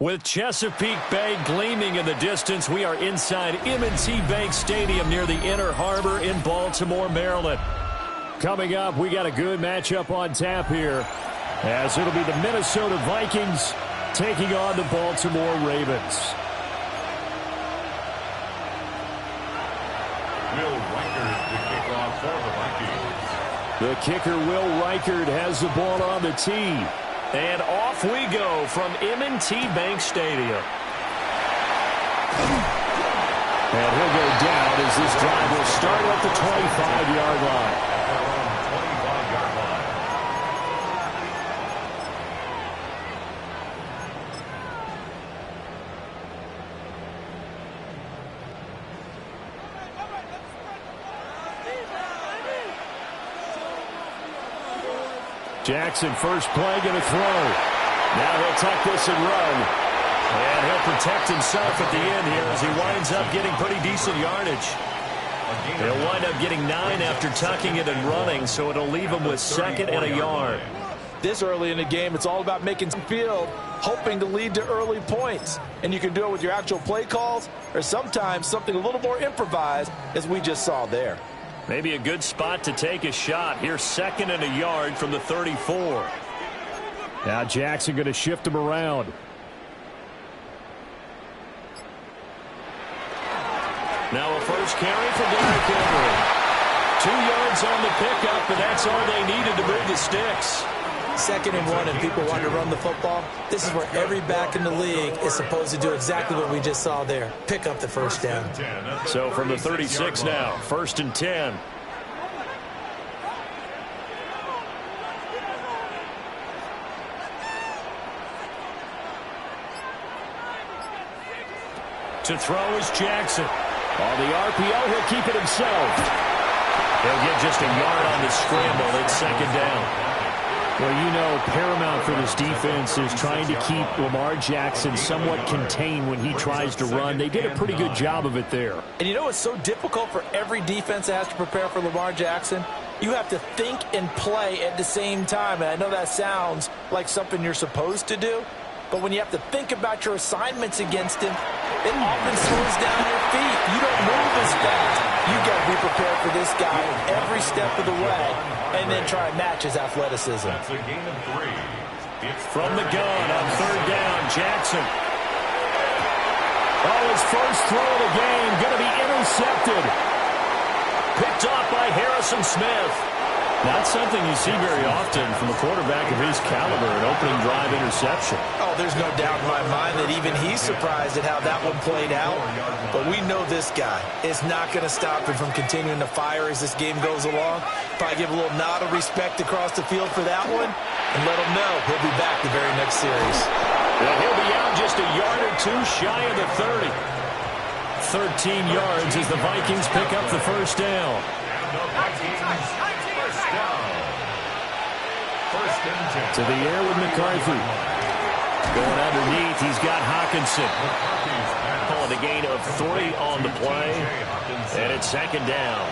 With Chesapeake Bay gleaming in the distance, we are inside M&T Bank Stadium near the Inner Harbor in Baltimore, Maryland. Coming up, we got a good matchup on tap here, as it'll be the Minnesota Vikings taking on the Baltimore Ravens. Will Reichard, the kickoff for the Vikings. The kicker, Will Reichard, has the ball on the tee. And off we go from M&T Bank Stadium. And he'll go down as this drive will start at the 25-yard line. Jackson, first play, going to throw. Now he'll tuck this and run. And he'll protect himself at the end here as he winds up getting pretty decent yardage. He'll wind up getting 9 after tucking it and running, so it'll leave him with 2nd and a yard. This early in the game, it's all about making some field, hoping to lead to early points. And you can do it with your actual play calls or sometimes something a little more improvised, as we just saw there. Maybe a good spot to take a shot. Here's 2nd and a yard from the 34. Now Jackson going to shift him around. Now a first carry for Derrick Henry. 2 yards on the pickup, and that's all they needed to move the sticks. 2nd and 1, and people want to run the football. This is where every back in the league is supposed to do exactly what we just saw there. Pick up the first down. So from the 36 now, 1st and 10. To throw is Jackson. On the RPO, he'll keep it himself. He'll get just a yard on the scramble. It's 2nd down. Well, you know, paramount for this defense is trying to keep Lamar Jackson somewhat contained when he tries to run. They did a pretty good job of it there. And you know it's so difficult for every defense that has to prepare for Lamar Jackson? You have to think and play at the same time. And I know that sounds like something you're supposed to do, but when you have to think about your assignments against him, it often slows down your feet. You don't move as fast. You've got to be prepared for this guy every step of the way and then try and match his athleticism. That's a gain of 3. From the gun on 3rd down, Jackson. Oh, his first throw of the game going to be intercepted. Picked off by Harrison Smith. Not something you see very often from a quarterback of his caliber, an opening drive interception. Oh, there's no doubt in my mind that even he's surprised at how that one played out. But we know this guy is not going to stop him from continuing to fire as this game goes along. Probably give a little nod of respect across the field for that one and let him know he'll be back the very next series. Well, he'll be out just a yard or 2 shy of the 30. 13 yards as the Vikings pick up the first down. To the air with McCarthy. Going underneath, he's got Hawkinson. Calling a gain of 3 on the play. And it's 2nd down.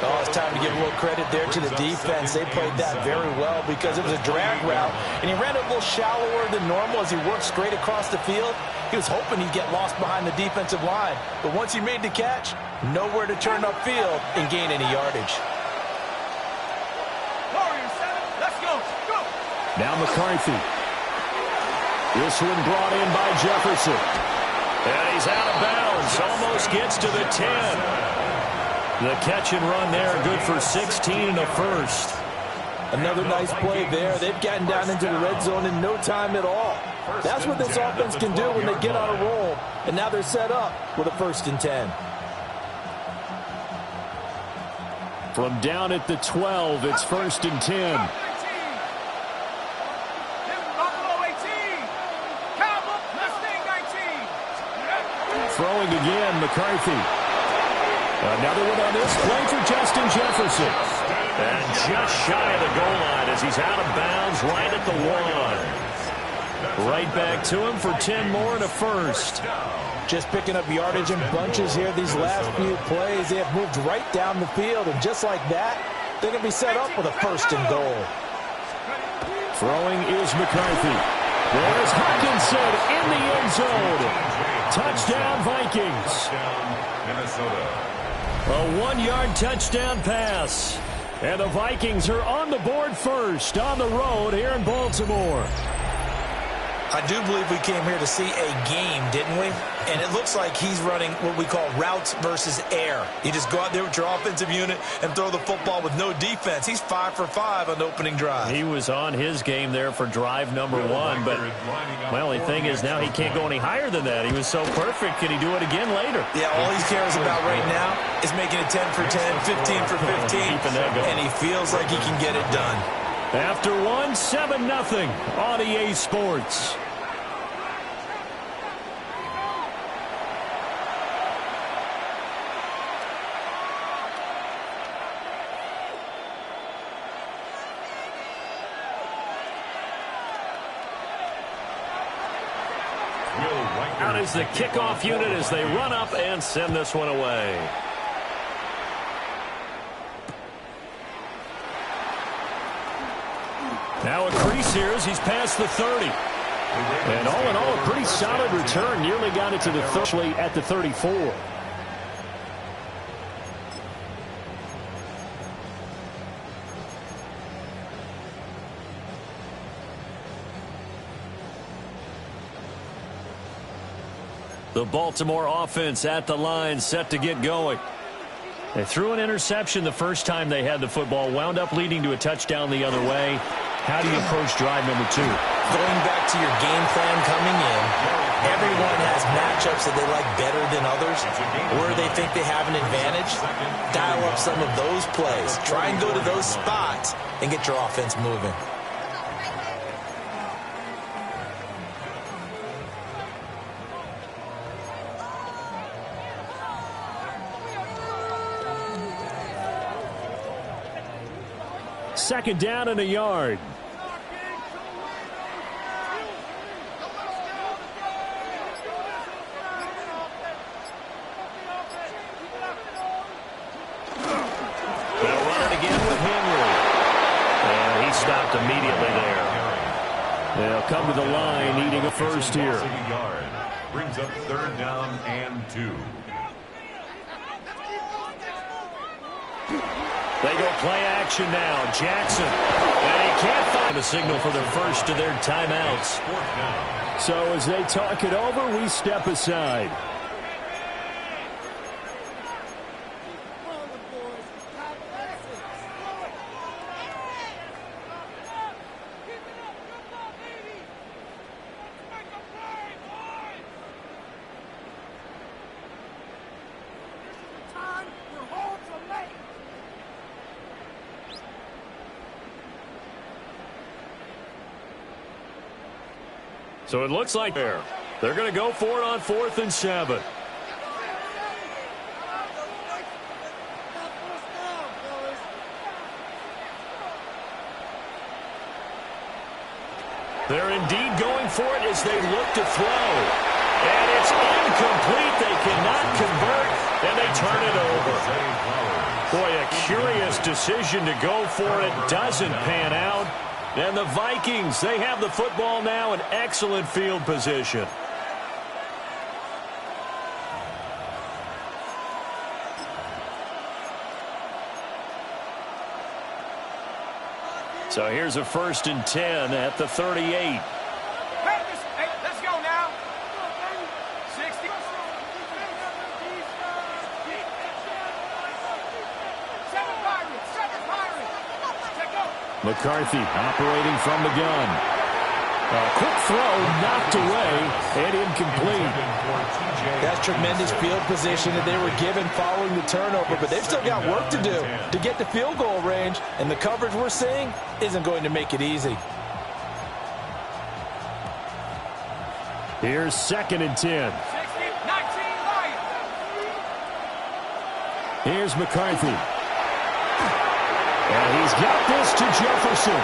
Oh, it's time to give a little credit there to the defense. They played that very well because it was a drag route. And he ran a little shallower than normal as he worked straight across the field. He was hoping he'd get lost behind the defensive line. But once he made the catch, nowhere to turn upfield and gain any yardage. Now McCarthy. This one brought in by Jefferson. And he's out of bounds. Almost gets to the 10. The catch and run there, good for 16 and a first. Another nice play there. They've gotten down into the red zone in no time at all. That's what this offense can do when they get on a roll. And now they're set up with a 1st and 10. From down at the 12, it's 1st and 10. Throwing again, McCarthy. Another one on this play for Justin Jefferson. And just shy of the goal line as he's out of bounds right at the 1. Right back to him for 10 more and a first. Just picking up yardage in bunches here these last few plays. They have moved right down the field, and just like that, they're going to be set up with a 1st and goal. Throwing is McCarthy. There's Hawkinson in the end zone. Touchdown, Vikings. Minnesota. A 1-yard touchdown pass. And the Vikings are on the board first on the road here in Baltimore. I do believe we came here to see a game, didn't we? And it looks like he's running what we call routes versus air. You just go out there with your offensive unit and throw the football with no defense. He's 5 for 5 on the opening drive. He was on his game there for drive number 1, but, well, the thing is now he can't go any higher than that. He was so perfect. Can he do it again later? Yeah, all he cares about right now is making it 10 for 10, 15 for 15, and he feels like he can get it done. After 1, 7-0 on EA Sports. Out is the kickoff unit as they run up and send this one away. Now a crease here as he's past the 30. And all in all, a pretty solid return. Nearly got it to the 30 at the 34. The Baltimore offense at the line, set to get going. They threw an interception the first time they had the football, wound up leading to a touchdown the other way. How do you approach drive number 2? Going back to your game plan coming in, everyone has matchups that they like better than others, where they think they have an advantage. Dial up some of those plays. Try and go to those spots and get your offense moving. Second down and a yard. They'll run it again with Henry. And he stopped immediately there. They'll come to the line needing a first here. Brings up 3rd down and 2. They go play action now. Jackson. And he can't find a signal for the first of their timeouts. So as they talk it over, we step aside. So it looks like they're going to go for it on 4th and 7. They're indeed going for it as they look to throw. And it's incomplete. They cannot convert, and they turn it over. Boy, a curious decision to go for it. Doesn't pan out. And the Vikings, they have the football now in excellent field position. So here's a 1st and 10 at the 38. Hey, let's go now. 60. McCarthy operating from the gun. A quick throw knocked away and incomplete. That's tremendous field position that they were given following the turnover, but they've still got work to do to get to field goal range, and the coverage we're seeing isn't going to make it easy. Here's 2nd and 10. 19 Lions. Here's McCarthy. And he's got this to Jefferson.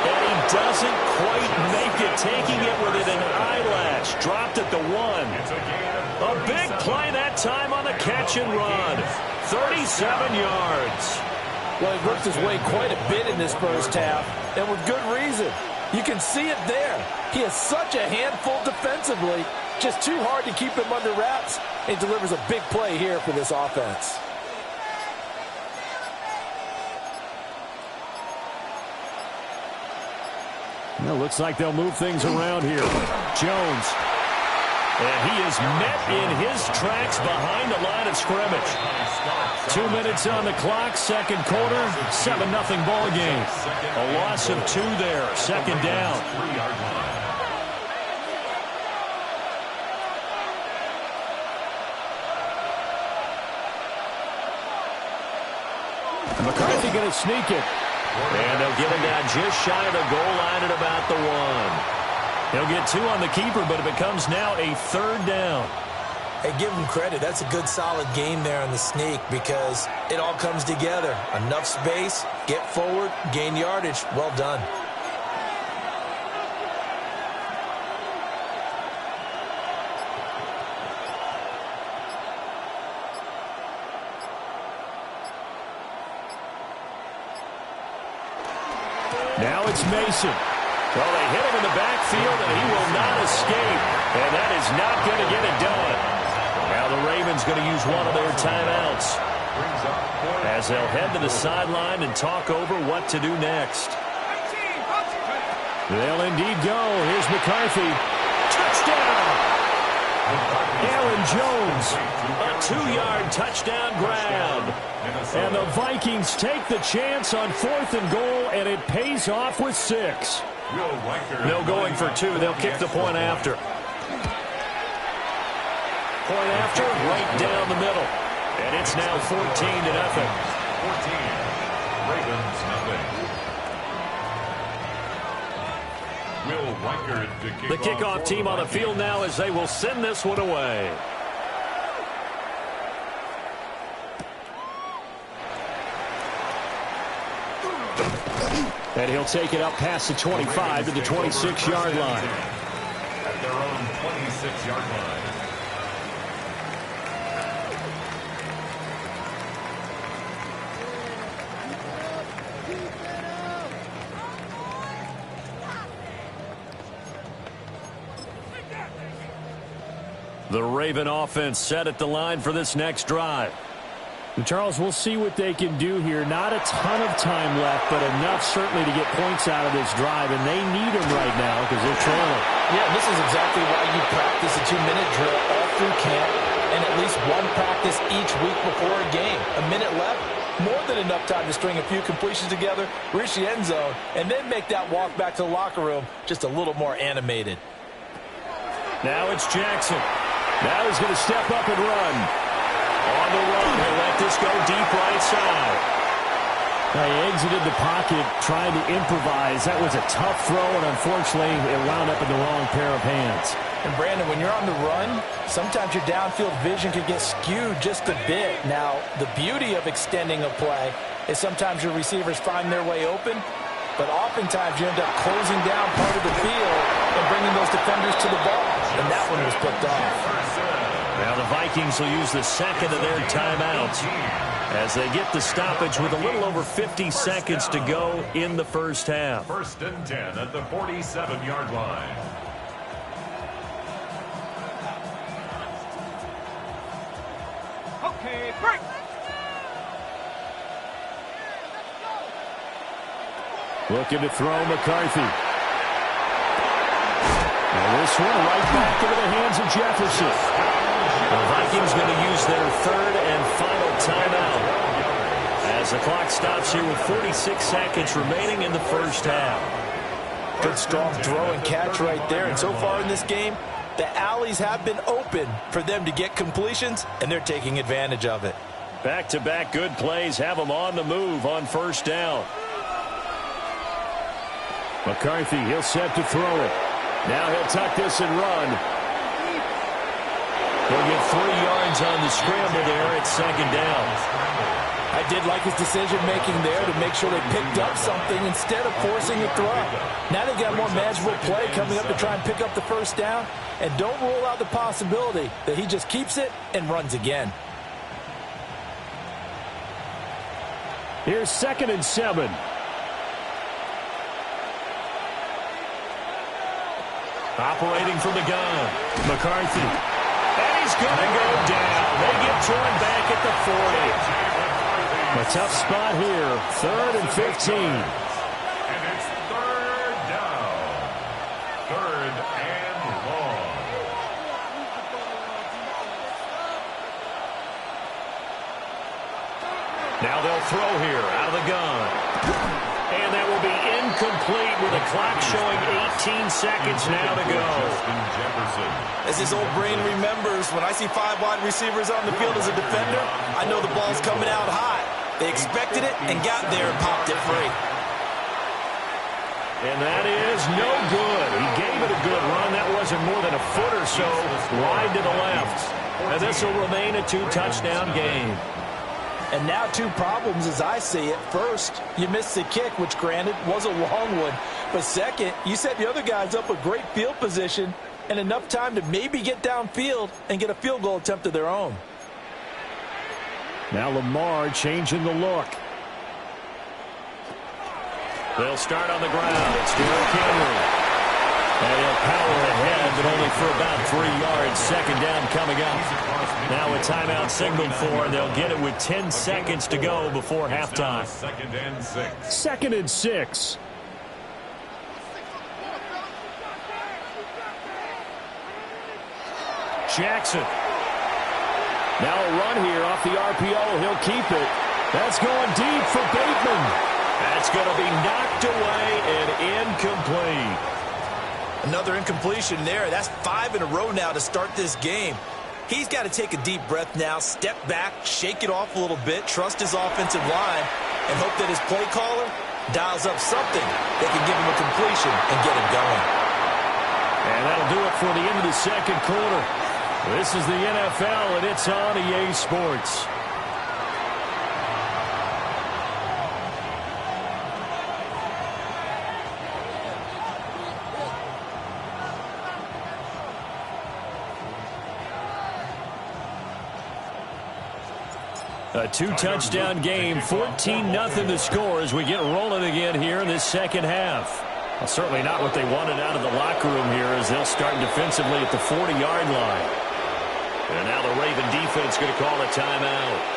And he doesn't quite make it, taking it within an eyelash. Dropped at the 1. A big play that time on the catch and run. 37 yards. Well, he worked his way quite a bit in this first half, and with good reason. You can see it there. He is such a handful defensively. Just too hard to keep him under wraps. He delivers a big play here for this offense. Well, looks like they'll move things around here. Jones. And he is met in his tracks behind the line of scrimmage. 2 minutes on the clock, second quarter, 7-0 ball game. A loss of 2 there, second down. McCarthy going to sneak it. And they'll get him down just shy of the goal line at about the 1. He'll get 2 on the keeper, but it becomes now a third down. Hey, give him credit. That's a good, solid game there on the sneak because it all comes together. Enough space, get forward, gain yardage. Well done. Now it's Mason. Well, they hit him in the backfield, and he will not escape. And that is not going to get it done. Now the Ravens going to use one of their timeouts as they'll head to the sideline and talk over what to do next. They'll indeed go. Here's McCarthy. Touchdown! Aaron Jones, a 2-yard touchdown grab. And the Vikings take the chance on 4th and goal, and it pays off with 6. No going for 2. They'll kick the point after. Point after, right down the middle. And it's now 14-0. 14. Ravens nothing. The kickoff team on the field now as they will send this one away. And he'll take it up past the 25 to the 26-yard line. At their own 26-yard line. The Raven offense set at the line for this next drive. Charles, we'll see what they can do here. Not a ton of time left, but enough certainly to get points out of this drive, and they need them right now because they're trailing. Yeah, this is exactly why you practice a 2-minute drill all through camp and at least one practice each week before a game. A minute left, more than enough time to string a few completions together, reach the end zone, and then make that walk back to the locker room just a little more animated. Now it's Jackson. Now he's going to step up and run. On the run, he'll let this go deep right side. He exited the pocket trying to improvise. That was a tough throw, and unfortunately, it wound up in the wrong pair of hands. And, Brandon, when you're on the run, sometimes your downfield vision can get skewed just a bit. Now, the beauty of extending a play is sometimes your receivers find their way open, but oftentimes you end up closing down part of the field and bringing those defenders to the ball. And that one was picked off. Now the Vikings will use the second of their timeouts as they get the stoppage with a little over 50 seconds to go in the first half. 1st and 10 at the 47-yard line. Okay, break. Looking to throw McCarthy. And this one right back into the hands of Jefferson. The Vikings going to use their 3rd and final timeout as the clock stops here with 46 seconds remaining in the first half. Good strong throw and catch right there. And so far in this game, the alleys have been open for them to get completions, and they're taking advantage of it. Back-to-back good plays have them on the move on first down. McCarthy, he'll set to throw it. Now he'll tuck this and run. He'll get 3 yards on the scramble there at second down. I did like his decision-making there to make sure they picked up something instead of forcing a throw. Now they've got a more manageable play coming up to try and pick up the first down. And don't rule out the possibility that he just keeps it and runs again. Here's 2nd and 7. Operating from the gun. McCarthy. And he's going to go down. They get to him back at the 40. A tough spot here. 3rd and 15. And it's 3rd down. 3rd and long. Now they'll throw here out of the gun. And that will be incomplete with the clock showing 18 seconds now to go. As his old brain remembers, when I see 5 wide receivers on the field as a defender, I know the ball's coming out high. They expected it and got there and popped it free. And that is no good. He gave it a good run. That wasn't more than a foot or so wide to the left. And this will remain a 2-touchdown game. And now 2 problems as I see it. First, you missed the kick, which granted was a long one. But second, you set the other guys up with great field position and enough time to maybe get downfield and get a field goal attempt of their own. Now Lamar changing the look. They'll start on the ground. It's Derrick Henry. And he'll power ahead, but only for about 3 yards. 2nd down coming up. Now a timeout signaled for, and they'll get it with 10 seconds to go before halftime. 2nd and 6. 2nd and 6. Jackson. Now a run here off the RPO. He'll keep it. That's going deep for Bateman. That's going to be knocked away and incomplete. Another incompletion there. That's 5 in a row now to start this game. He's got to take a deep breath now, step back, shake it off a little bit, trust his offensive line, and hope that his play caller dials up something that can give him a completion and get him going. And that'll do it for the end of the 2nd quarter. This is the NFL, and it's on EA Sports. A 2-touchdown game, 14-0 the score as we get rolling again here in this 2nd half. Well, certainly not what they wanted out of the locker room here as they'll start defensively at the 40-yard line. And now the Raven defense going to call a timeout.